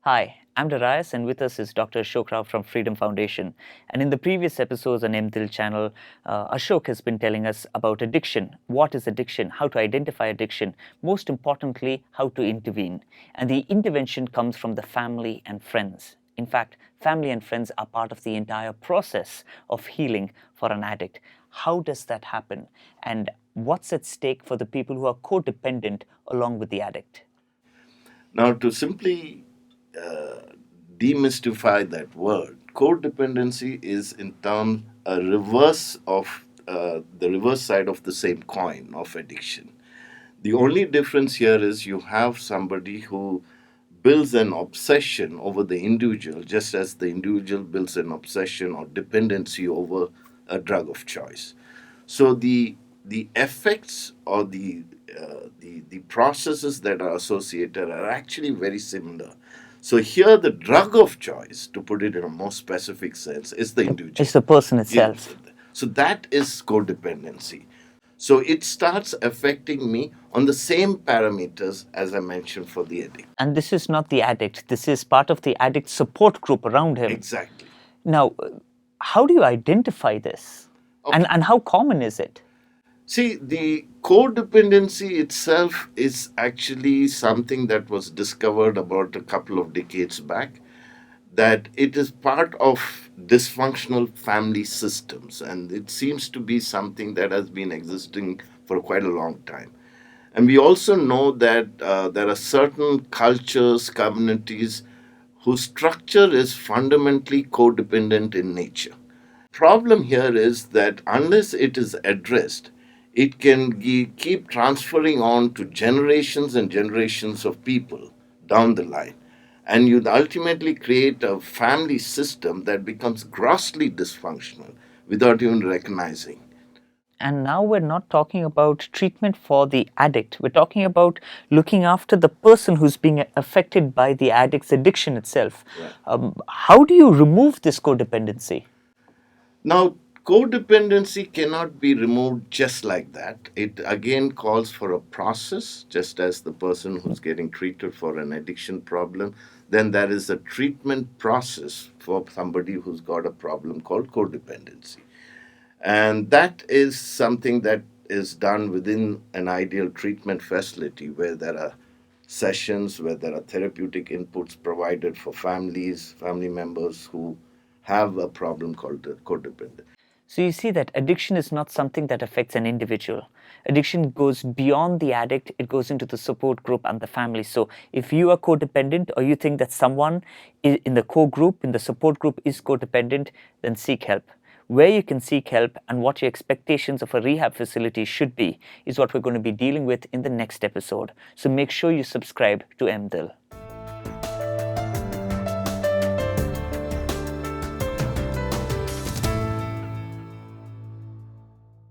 Hi, I'm Darius, and with us is Dr. Ashok Rao from Freedom Foundation. And in the previous episodes on mDhil channel, Ashok has been telling us about addiction. What is addiction? How to identify addiction? Most importantly, how to intervene. And the intervention comes from the family and friends. In fact, family and friends are part of the entire process of healing for an addict. How does that happen? And what's at stake for the people who are codependent along with the addict? Now, to simply demystify that word, codependency is in turn a reverse of the reverse side of the same coin of addiction. The only difference here is you have somebody who builds an obsession over the individual, just as the individual builds an obsession or dependency over a drug of choice. So the effects or the processes that are associated are actually very similar. So here, the drug of choice, to put it in a more specific sense, is the individual. It's the person Yes. itself. So that is codependency. So it starts affecting me on the same parameters as I mentioned for the addict. And this is not the addict, this is part of the addict support group around him. Exactly. Now, how do you identify this? Okay. And how common is it? See, the codependency itself is actually something that was discovered about a couple of decades back, that it is part of dysfunctional family systems, and it seems to be something that has been existing for quite a long time. And we also know that there are certain cultures, communities whose structure is fundamentally codependent in nature. Problem here is that unless it is addressed, it can keep transferring on to generations and generations of people down the line. And you ultimately create a family system that becomes grossly dysfunctional without even recognizing. And now we're not talking about treatment for the addict. We're talking about looking after the person who's being affected by the addict's addiction itself. Right. How do you remove this codependency? Now, codependency cannot be removed just like that. It again calls for a process, just as the person who's getting treated for an addiction problem. Then there is a treatment process for somebody who's got a problem called codependency. And that is something that is done within an ideal treatment facility where there are sessions, where there are therapeutic inputs provided for families, family members who have a problem called codependent. So you see that addiction is not something that affects an individual. Addiction goes beyond the addict, it goes into the support group and the family. So if you are codependent or you think that someone in the core group, in the support group is codependent, then seek help. Where you can seek help and what your expectations of a rehab facility should be is what we're going to be dealing with in the next episode. So make sure you subscribe to mDhil.